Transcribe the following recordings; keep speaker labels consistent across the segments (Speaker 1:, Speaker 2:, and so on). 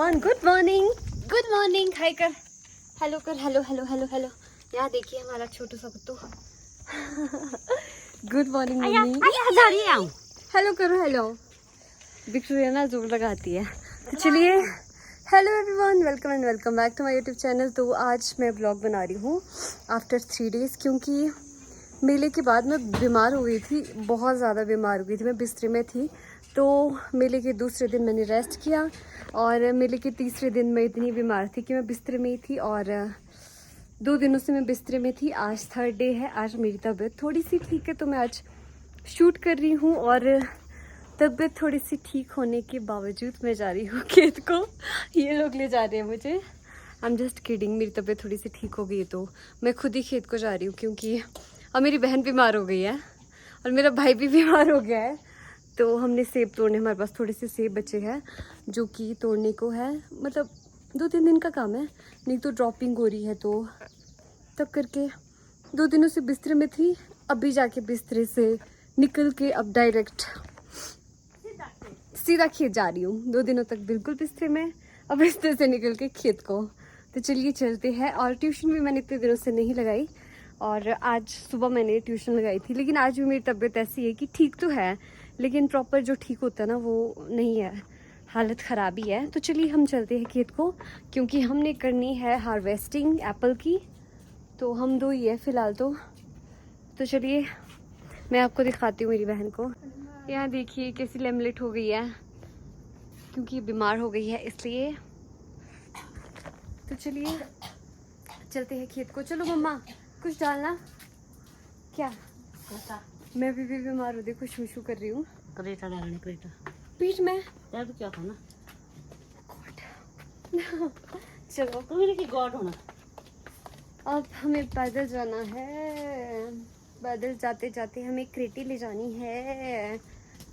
Speaker 1: Everyone, good morning. हाय कर, hello कर, hello hello hello hello. यहाँ देखिए हमारा छोटू सा कुत्तू। Good morning mummy. हेलो करो, हेलो। विक्टोरिया ना जोर लगाती है। तो चलिए, hello everyone, welcome and welcome back to my YouTube channel. तो आज मैं ब्लॉग बना रही हूँ आफ्टर 3 डेज़, क्योंकि मेले के बाद मैं बीमार हो गई थी, बहुत ज़्यादा बीमार हो गई थी। मैं बिस्तरे में थी। तो मेले के दूसरे दिन मैंने रेस्ट किया और मेले के तीसरे दिन मैं इतनी बीमार थी कि मैं बिस्तरे में ही थी और 2 दिनों से मैं बिस्तरे में थी। आज 3rd डे है। आज मेरी तबीयत थोड़ी सी ठीक है, तो मैं आज शूट कर रही हूँ और तबीयत थोड़ी सी ठीक होने के बावजूद मैं जा रही हूँ खेत को। ये लोग ले जा रहे हैं मुझे। I am just kidding. मेरी तबीयत थोड़ी सी ठीक हो गई है तो मैं खुद ही खेत को जा रही हूँ, क्योंकि अब मेरी बहन बीमार हो गई है और मेरा भाई भी बीमार हो गया है। तो हमने सेब तोड़ने, हमारे पास थोड़े से सेब बचे हैं जो कि तोड़ने को है। मतलब 2-3 दिन का काम है, नहीं तो ड्रॉपिंग हो रही है। तो तब करके 2 दिनों से बिस्तरे में थी। अभी जाके बिस्तरे से निकल के अब डायरेक्ट सीधा खेत जा रही हूँ। 2 दिनों तक बिल्कुल बिस्तरे में, अब बिस्तरे से निकल के खेत को। तो चलिए चलते हैं। और ट्यूशन भी मैंने इतने दिनों से नहीं लगाई और आज सुबह मैंने ट्यूशन लगाई थी, लेकिन आज भी मेरी तबीयत ऐसी है कि ठीक तो है, लेकिन प्रॉपर जो ठीक होता है ना वो नहीं है, हालत ख़राब ही है। तो चलिए हम चलते हैं खेत को, क्योंकि हमने करनी है हार्वेस्टिंग एप्पल की। तो हम 2 ही है फ़िलहाल तो चलिए मैं आपको दिखाती हूँ मेरी बहन को। यहाँ देखिए कैसी लेमलेट हो गई है, क्योंकि बीमार हो गई है इसलिए। तो चलिए चलते हैं खेत को। चलो मम्मा, कुछ डालना क्या? मैं भी बीमार हूँ, देखो शू शू कर रही हूँ।
Speaker 2: करेटा डालने, करेटा
Speaker 1: पीठ में
Speaker 2: यार तो क्या था ना।
Speaker 1: चलो
Speaker 2: तो मेरे की गॉड होना।
Speaker 1: अब हमें पैदल जाना है। पैदल जाते जाते हमें क्रेटी ले जानी है,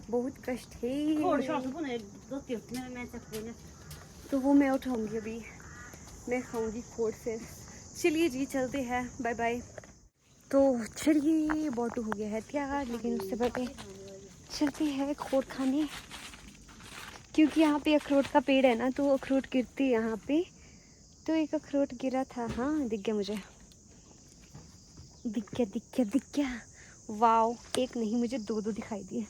Speaker 1: बहुत कष्ट है। तो वो मैं उठाऊंगी, अभी मैं खाऊंगी खोड़ फिर। चलिए जी चलते हैं, बाय बाय। तो चलिए बॉटू हो गया है तैयार, लेकिन उससे पहले चलते हैं खोड़ खाने, क्योंकि यहाँ पे अखरोट का पेड़ है ना, तो अखरोट गिरती है यहाँ पे। तो एक अखरोट गिरा था, हाँ दिख गया मुझे, दिख गया। वाओ, एक नहीं मुझे 2 दिखाई दिए।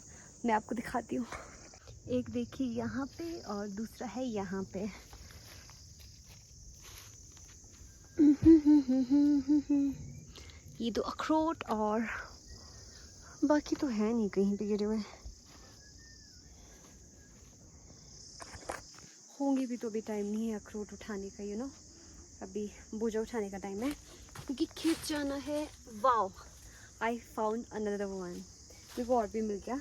Speaker 1: मैं आपको दिखाती हूँ। एक देखिए यहाँ पे और दूसरा है यहाँ पे। ये 2 अखरोट और बाकी तो है नहीं कहीं पे गिरे हुए। होंगे भी तो अभी टाइम नहीं है अखरोट उठाने का, यू नो। अभी बोझा उठाने का टाइम है, क्योंकि खेत जाना है। Wow, I found another one. मेरे को और भी मिल गया।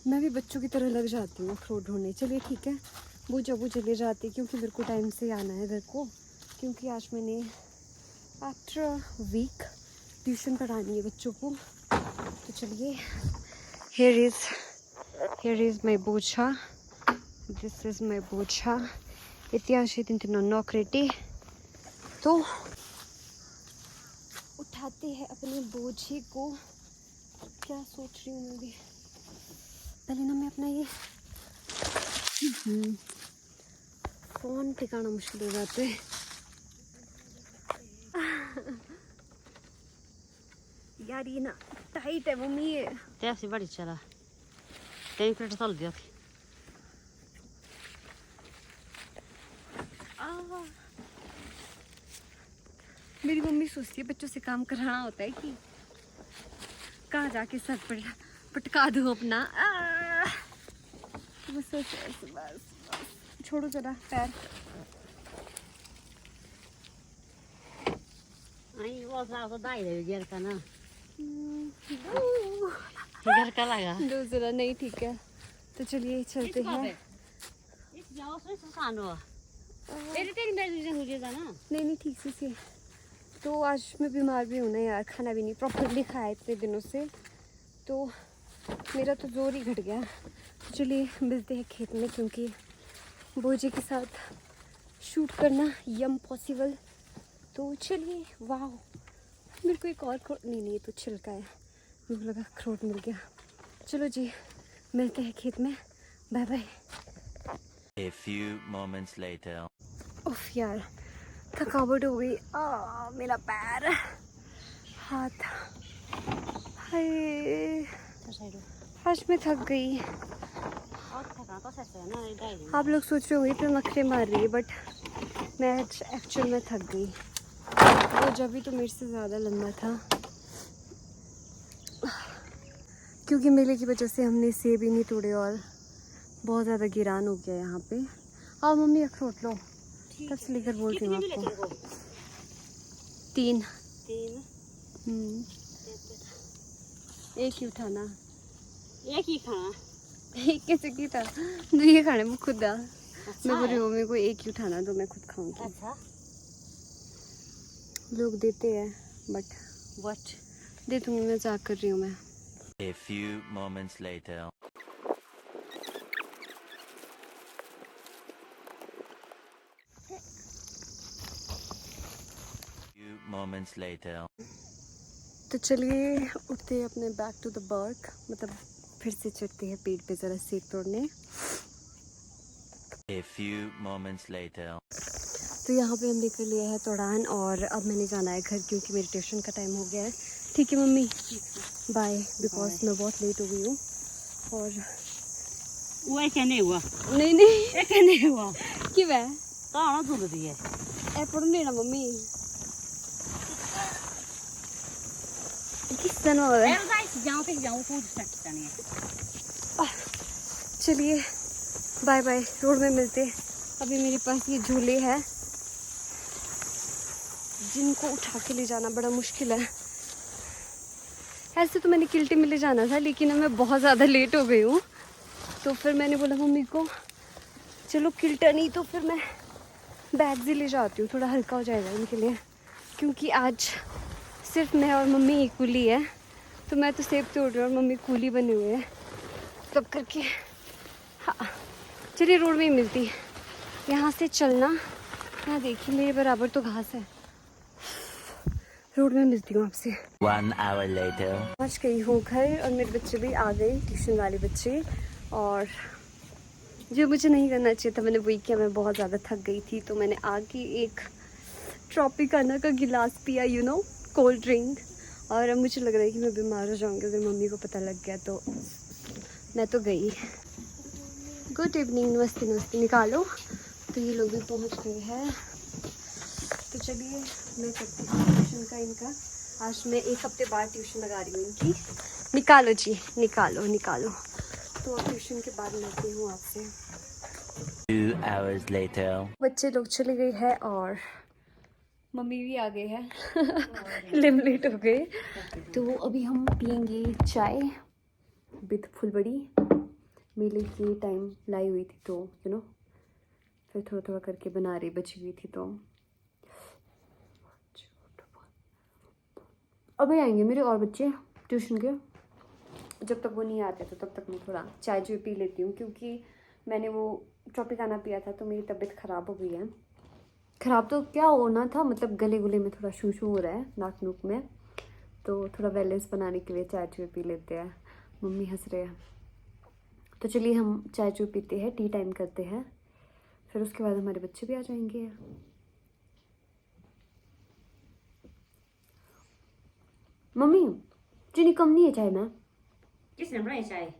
Speaker 1: मैं भी बच्चों की तरह लग जाती हूँ अखरोट ढूंढने। चलिए ठीक है, बोझा ले जाती, क्योंकि मेरे को टाइम से आना है घर को, क्योंकि आज मैंने आफ्टर वीक ट्यूशन पढ़ानी है बच्चों को। तो चलिए, here is my बोझा, this is my बोझा। इतिहास नौकरेटी। तो उठाते हैं अपने बोझे को। क्या सोच रही हूँ मैं भी, पहले ना मैं अपना ये फोन टिकाना मुश्किल हो जाते है। यार ये ना टाइट है मम्मी, ये
Speaker 2: ऐसी बड़ी चला टेम्परेचर चल दिया थी।
Speaker 1: मेरी मम्मी सोचती है बच्चों से काम कराना होता है कि कहाँ जाके सर पर पटका दूँ अपना। बस छोड़ो जरा पैर।
Speaker 2: वो तो दाई रही गिर का ना, गिर का लगा
Speaker 1: दो जरा नहीं, ठीक है। तो चलिए चलते हैं। नहीं ठीक से। तो आज मैं बीमार भी हूँ ना यार, खाना भी नहीं प्रॉपरली खाया इतने दिनों से, तो मेरा तो जोर ही घट गया। तो चलिए मिलते हैं खेत में, क्योंकि बोझे के साथ शूट करना यम पॉसिबल। तो चलिए। वाह, मेरे को एक और नहीं, ये तो छिलका है, मुझे लगा अखरोट मिल गया। चलो जी मिलते हैं खेत में, bye bye.
Speaker 3: A few moments later.
Speaker 1: उफ यार थकावट हो गई। मेरा पैर, हाथ, हाय आज मैं थक गई। आप लोग सोच रहे होंगे इतना नखरे मार रही है, बट मैं एक्चुअल में थक गई। वो जब भी तो मेरे से ज़्यादा लंबा था, क्योंकि मेले की वजह से हमने सेब ही नहीं तोड़े और बहुत ज़्यादा गिरान हो गया यहाँ पे। आओ मम्मी अखरोट लो, तब से लेकर बोल रही हूँ आपको। 3 एक ही उठाना,
Speaker 2: एक ही खाना।
Speaker 1: एक कैसे की था, 2 खाने में खुद आ।
Speaker 2: अच्छा
Speaker 1: मैं बोल रही
Speaker 2: है।
Speaker 1: हूँ मेरे को एक ही उठाना तो मैं खुद खाऊंगी।
Speaker 2: अच्छा
Speaker 1: लोग देते हैं बट
Speaker 2: व्हाट?
Speaker 1: दे दूँगी, मजाक कर रही हूँ मैं।
Speaker 3: A few moments later. Few moments later.
Speaker 1: तो चलिए उठते हैं अपने बैक टू द वर्क, मतलब फिर से चढ़ते हैं पेड़ पे ज़रा सेब तोड़ने।
Speaker 3: A few moments later.
Speaker 1: तो यहाँ पे हमने कर लिया है तोड़ान और अब मैंने जाना है घर, क्योंकि मेरी ट्यूशन का टाइम हो गया है। ठीक है मम्मी, बाय, बिकॉज मैं बहुत लेट हो गई हूँ। और
Speaker 2: वो क्या नहीं हुआ?
Speaker 1: नहीं नहीं
Speaker 2: ये क्या नहीं हुआ?
Speaker 1: कि वह
Speaker 2: कहाँ धुल रही है?
Speaker 1: ए पढ़ने ना मम्मी किस दिन हो रहा है।
Speaker 2: जाऊँ पे जाऊँ कौन सकता नहीं है।
Speaker 1: चलिए बाय बाय, रोड में मिलते। अभी मेरे पास ये झूले हैं जिनको उठा के ले जाना बड़ा मुश्किल है। ऐसे तो मैंने किल्टी में ले जाना था, लेकिन मैं बहुत ज़्यादा लेट हो गई हूँ, तो फिर मैंने बोला मम्मी को चलो किल्टा नहीं तो फिर मैं बैग ही ले जाती हूँ, थोड़ा हल्का हो जाएगा इनके लिए, क्योंकि आज सिर्फ मैं और मम्मी ही कूली है। तो मैं तो सेब तोड़ रही हूँ और मम्मी कूली बने हुए हैं तब करके। हाँ चलिए रोड में ही मिलती, यहाँ से चलना। यहाँ देखिए मेरे बराबर तो घास है। रोड में मिलती हूँ आपसे।
Speaker 3: 1 hour later.
Speaker 1: पहुँच गई हूँ घर और मेरे बच्चे भी आ गए, ट्यूशन वाले बच्चे। और जो मुझे नहीं करना चाहिए था मैंने वही किया। मैं बहुत ज़्यादा थक गई थी, तो मैंने आके एक ट्रॉपिकाना का गिलास पिया, यू नो, कोल्ड ड्रिंक। और अब मुझे लग रहा है कि मैं बीमार हो जाऊँगी, अगर मम्मी को पता लग गया तो। मैं तो गई। गुड इवनिंग, नमस्ते नमस्ते निकालो। तो ये लोग भी पहुँच गए हैं, तो चलिए मैं करती हूँ ट्यूशन का इनका। आज मैं 1 हफ्ते बाद ट्यूशन लगा रही हूँ इनकी। निकालो जी, निकालो निकालो। तो ट्यूशन के बाद मिलती हूँ आपसे।
Speaker 3: 2 hours later.
Speaker 1: बच्चे लोग चले गए हैं और मम्मी भी आ गए हैं। लेट हो गए, तो अभी हम पियेंगे चाय विद फुलबड़ी। मेले की टाइम लाई हुई थी तो यू नो, फिर थोड़ा थोड़ा करके बना रही, बची हुई थी तो। अभी आएंगे मेरे और बच्चे ट्यूशन के, जब तक वो नहीं आते तो तब तक मैं थोड़ा चाय जो पी लेती हूँ, क्योंकि मैंने वो ट्रॉपिकाना पिया था तो मेरी तबीयत ख़राब हो गई है। ख़राब तो क्या होना था, मतलब गले गुले में थोड़ा शू शू हो रहा है, नाक नूक में, तो थोड़ा बैलेंस बनाने के लिए चाय चूय पी लेते हैं। मम्मी हंस रहे हैं। तो चलिए हम चाय चूय पीते हैं, टी टाइम करते हैं, फिर उसके बाद हमारे बच्चे भी आ जाएंगे। मम्मी चीनी कम नहीं है चाय में।
Speaker 2: किसने बनाई चाय?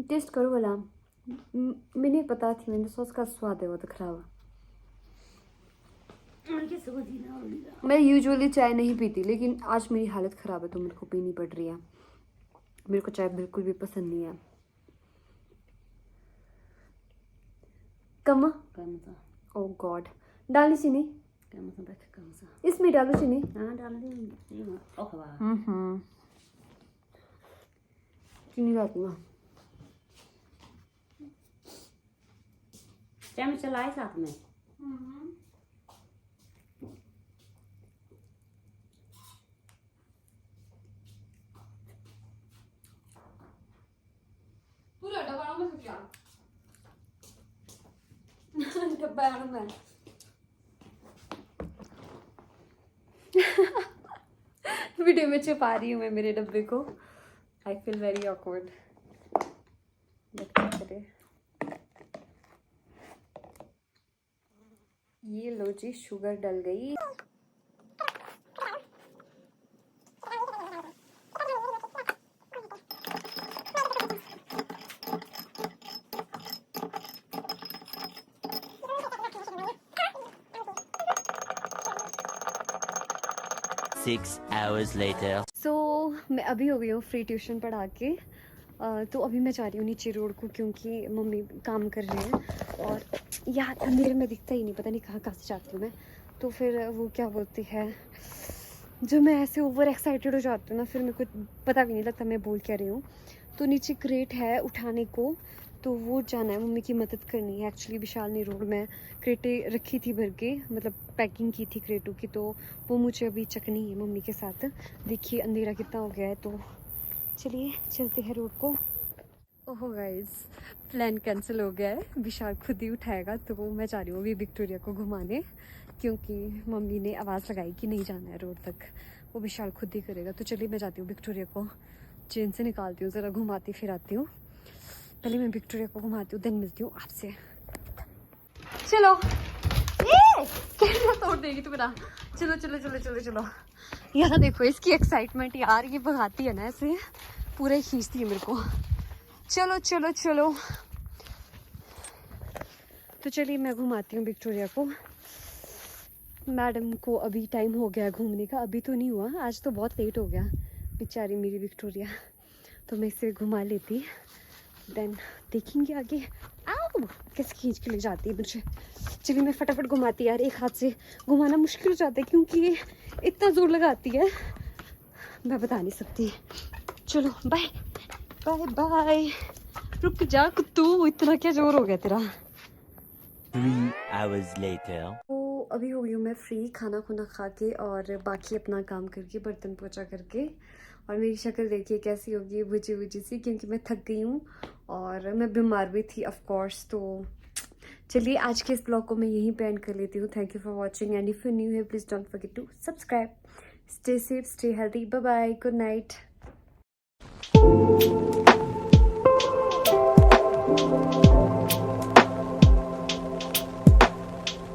Speaker 1: टेस्ट करो वाला, मैंने पता थी, मैंने सॉस का स्वाद है वो तो खराब। मैं यूजुअली चाय नहीं पीती, लेकिन आज मेरी हालत ख़राब है तो मेरे को पीनी पड़ रही है। मेरे को चाय बिल्कुल भी पसंद नहीं है। कम
Speaker 2: कम सा।
Speaker 1: ओह गॉड, डालनी चीनी
Speaker 2: कम सा बैठ, कम सा।
Speaker 1: इसमें डालो चीनी।
Speaker 2: हाँ डाल दी। ओह
Speaker 1: चीनी डालती हूँ।
Speaker 2: चम्मच चलाए साथ में।
Speaker 1: पूरा डब्बा में क्या डब्बा में वीडियो में छुपा रही हूँ मैं मेरे डब्बे को। I feel very awkward, but क्या करें। ये लो जी, शुगर डल गई।
Speaker 3: Six hours later.
Speaker 1: सो मैं अभी हो गई हूँ फ्री ट्यूशन पढ़ा के। तो अभी मैं जा रही हूँ नीचे रोड को, क्योंकि मम्मी काम कर रहे हैं और यार अंधेरे में दिखता ही नहीं, पता नहीं कहाँ कहाँ से जाती हूँ मैं। तो फिर वो क्या बोलते हैं, जो मैं ऐसे ओवर एक्साइटेड हो जाती हूँ ना, फिर मेरे को पता भी नहीं लगता मैं बोल क्या रही हूँ। तो नीचे क्रेट है उठाने को, तो वो जाना है, मम्मी की मदद करनी है। एक्चुअली विशाल रोड में क्रेटें रखी थी भर के, मतलब पैकिंग की थी क्रेटों की, तो वो मुझे अभी चकनी है मम्मी के साथ। देखिए अंधेरा कितना हो गया है, तो चलिए चलते हैं रोड को। ओहो गाइस, प्लान कैंसिल हो गया है, विशाल खुद ही उठाएगा। तो मैं जा रही हूँ अभी विक्टोरिया को घुमाने, क्योंकि मम्मी ने आवाज़ लगाई कि नहीं जाना है रोड तक, वो विशाल खुद ही करेगा। तो चलिए मैं जाती हूँ विक्टोरिया को, चेन से निकालती हूँ, ज़रा घुमाती फिराती हूँ। पहले मैं विक्टोरिया को घुमाती हूँ, देन मिलती हूँ आपसे। चलो, ये कैमरा तोड़ देगी तू मेरा। चलो चलो चलो चलो चलो। यार देखो इसकी एक्साइटमेंट यार, ये भगाती है ना ऐसे, पूरा ही खींचती है मेरे को। चलो चलो चलो। तो चलिए मैं घुमाती हूँ विक्टोरिया को। मैडम को अभी टाइम हो गया घूमने का, अभी तो नहीं हुआ, आज तो बहुत लेट हो गया बेचारी मेरी विक्टोरिया। तो मैं इसे घुमा लेती, देन देखेंगे आगे। आओ, कैसे खींच के ले जाती है मुझे। चलिए मैं फटाफट घुमाती, यार एक हाथ से घुमाना मुश्किल हो जाता है, क्योंकि ये इतना जोर लगाती है मैं बता नहीं सकती। चलो बाय बाय बाय। रुक जा कुत्तू, इतना क्या जोर हो गया तेरा।
Speaker 3: 3 hours later.
Speaker 1: तो अभी हो गई हूँ मैं फ्री, खाना खुना खा के और बाकी अपना काम करके, बर्तन पोछा करके। और मेरी शक्ल देखिए कैसी होगी, बुझी बुझी सी, क्योंकि मैं थक गई हूँ और मैं बीमार भी थी ऑफ कोर्स। तो चलिए आज के इस ब्लॉग को मैं यहीं पे एंड कर लेती हूँ। Thank you for watching, and if you new है please don't forget to subscribe. Stay safe, stay healthy, bye bye, good night.